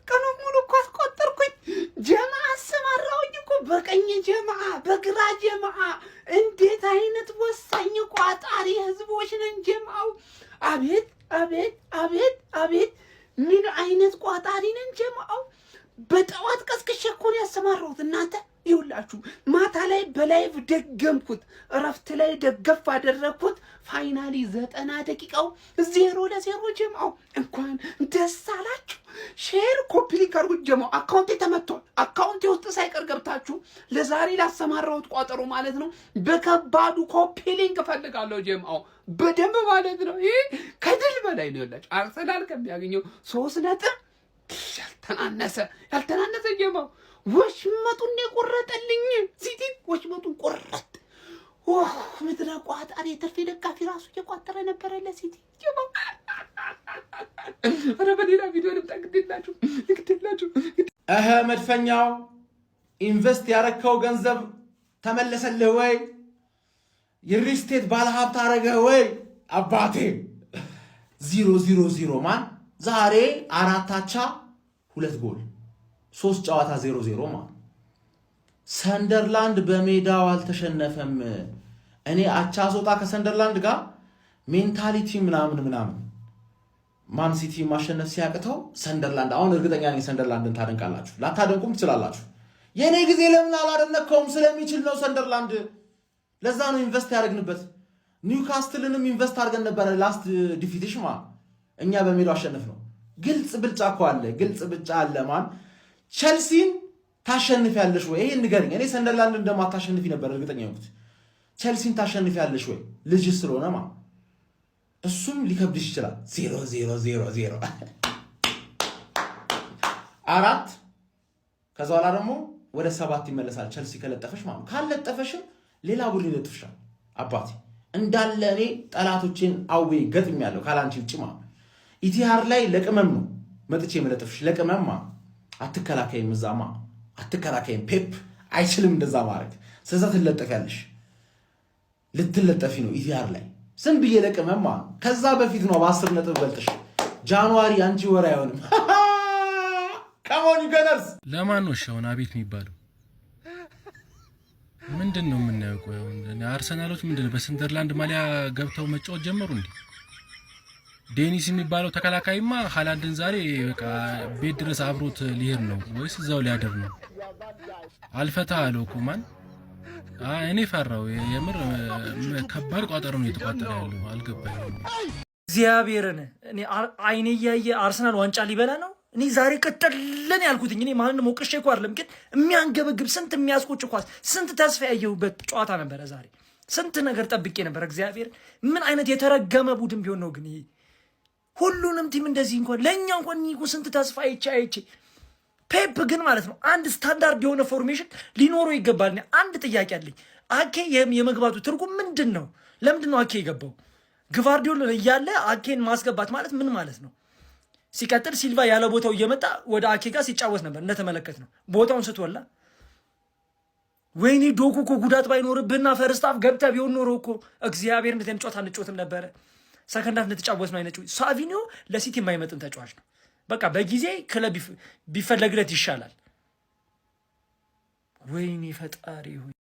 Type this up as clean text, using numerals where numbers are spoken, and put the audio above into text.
ቀኑ ሙሉ እኮ አስቆጠርኩኝ። ጀማ አሰማራሁኝ እኮ በቀኝ ጀማ በግራ ጀማ። እንዴት አይነት ወሳኝ ቋጣሪ ህዝቦች ነን ጀማው። አቤት አቤት አቤት አቤት ምን አይነት ቋጣሪ ነን ጀማው። በጠዋት ቀስቅሼ እኮ ነው ያሰማራሁት እናንተ። ይውላችሁ ማታ ላይ በላይቭ ደገምኩት፣ እረፍት ላይ ደገፍ አደረግኩት። ፋይናሊ 90 ደቂቃው 0-0 ጀማው። እንኳን ደስ አላችሁ። ሼር ኮፒ ሊንክ አድርጉት ጀማው። አካውንቴ ተመቷል። አካውንቴ ውስጥ ሳይቀር ገብታችሁ ለዛሬ ላሰማራሁት ቋጠሮ ማለት ነው በከባዱ ኮፒ ሊንክ እፈልጋለሁ ጀማው። በደንብ ማለት ነው። ይሄ ከድል በላይ ነው። ይውላችሁ አርሰናል ከሚያገኘው 3 ነጥብ ያልተናነሰ ጀማው። ወሽመጡን የቆረጠልኝ ሲቲ ወሽመጡን ቆረጥ። ምድረ ቋጣሪ የተርፌ ደጋፊ ራሱ እየቋጠረ ነበረ ለሲቲ ጀማው። ኧረ በሌላ ቪዲዮ ልምጣ። ግዴላችሁ መድፈኛው ኢንቨስት ያረከው ገንዘብ ተመለሰልህ ወይ? የሪል ስቴት ባለሀብት አረገህ ወይ? አባቴ 0-0 ማን ዛሬ 4 አቻ 2 ጎል 3 ጨዋታ 0-0 ማለት ሰንደርላንድ በሜዳው አልተሸነፈም። እኔ አቻ ሶጣ ከሰንደርላንድ ጋር ሜንታሊቲ ምናምን ማን ሲቲ ማሸነፍ ሲያቅተው ሰንደርላንድ አሁን እርግጠኛ ነኝ ሰንደርላንድን ታደንቃላችሁ፣ ላታደንቁም ትችላላችሁ። የኔ ጊዜ ለምን አላደነከውም? ስለሚችል ነው ሰንደርላንድ። ለዛ ነው ኢንቨስት ያደርግንበት። ኒውካስትልንም ኢንቨስት አድርገን ነበረ ላስት ዲፊቲሽ ማለት እኛ በሜዳው አሸነፍ ነው። ግልጽ ብልጫ እኮ አለ፣ ግልጽ ብልጫ አለ። ማን ቸልሲን ታሸንፊያለሽ ወይ? ይሄን ንገረኝ። እኔ ሰንደርላንድ እንደማታሸንፊ ነበር እርግጠኛ ነኝ። ቸልሲን ታሸንፊያለሽ ወይ? ልጅ ስለሆነ ማለት እሱም ሊከብድሽ ይችላል። 0-0 4 ከዛ በኋላ ደግሞ ወደ 7 ይመለሳል። ቸልሲ ከለጠፈሽ ማለት ካልለጠፈሽም ሌላ ቡድን ይለጥፍሻል። አባቴ እንዳለ እኔ ጠላቶችን አዌ ገጥሚያለሁ ካላንቺ ውጪ ማለት ኢቲሃር ላይ ለቅመም ነው መጥቼ መለጥፍሽ። ለቅመም አትከላከይም፣ እዛማ አትከላከይም። ፔፕ አይችልም እንደዛ ማድረግ። ስለዛ ትለጠፊያለሽ። ልትለጠፊ ነው ኢቲሃር ላይ ዝም ብዬ ለቅመም። ከዛ በፊት ነው በ10 ነጥብ በልጥሽ። ጃንዋሪ አንቺ ወር አይሆንም። ከሞን ገነርስ ለማን ነው ሻውን አቤት የሚባለው? ምንድነው የምናየው? አርሰናሎች ምንድነው በሰንደርላንድ ማሊያ ገብተው መጫወት ጀመሩ እንዴ? ዴኒስ የሚባለው ተከላካይማ ሃላንድን ዛሬ በቃ ቤት ድረስ አብሮት ሊሄድ ነው ወይስ እዛው ሊያደር ነው? አልፈታ አለው እኮ ማን? እኔ ፈራው። የምር ከባድ ቋጠሮ ነው የተቋጠረ ያለው። አልገባኝም። እግዚአብሔርን እኔ አይኔ ያየ አርሰናል ዋንጫ ሊበላ ነው። እኔ ዛሬ ቀጠለን ያልኩት እኔ ማንንም ወቅሼ እኮ አይደለም፣ ግን የሚያንገበግብ ስንት የሚያስቆጭ ኳስ ስንት ተስፋ ያየሁበት ጨዋታ ነበረ ዛሬ። ስንት ነገር ጠብቄ ነበር። እግዚአብሔር ምን አይነት የተረገመ ቡድን ቢሆን ነው ግን ይሄ ሁሉንም ቲም እንደዚህ እንኳን ለኛ እንኳን እኮ ስንት ተስፋ አይቼ ፔፕ ግን ማለት ነው አንድ ስታንዳርድ የሆነ ፎርሜሽን ሊኖረው ይገባል። አንድ ጥያቄ አለኝ። አኬ የመግባቱ ትርጉም ምንድን ነው? ለምንድን ነው አኬ የገባው? ግቫርዲዮል እያለ አኬን ማስገባት ማለት ምን ማለት ነው? ሲቀጥል ሲልቫ ያለ ቦታው እየመጣ ወደ አኬ ጋር ሲጫወት ነበር እንደተመለከት ነው። ቦታውን ስትወላ ወይኔ ዶኩ እኮ ጉዳት ባይኖርብህና ፈርስታፍ ገብተህ ቢሆን ኖሮ እኮ እግዚአብሔር እንደተን ጨዋታ አንጫወትም ነበረ። ሰከንዳፍ እንደተጫወት ነው አይነጭ። ሳቪኒዮ ለሲቲ የማይመጥን ተጫዋች ነው። በቃ በጊዜ ክለብ ቢፈለግለት ይሻላል። ወይኔ ፈጣሪ ሆይ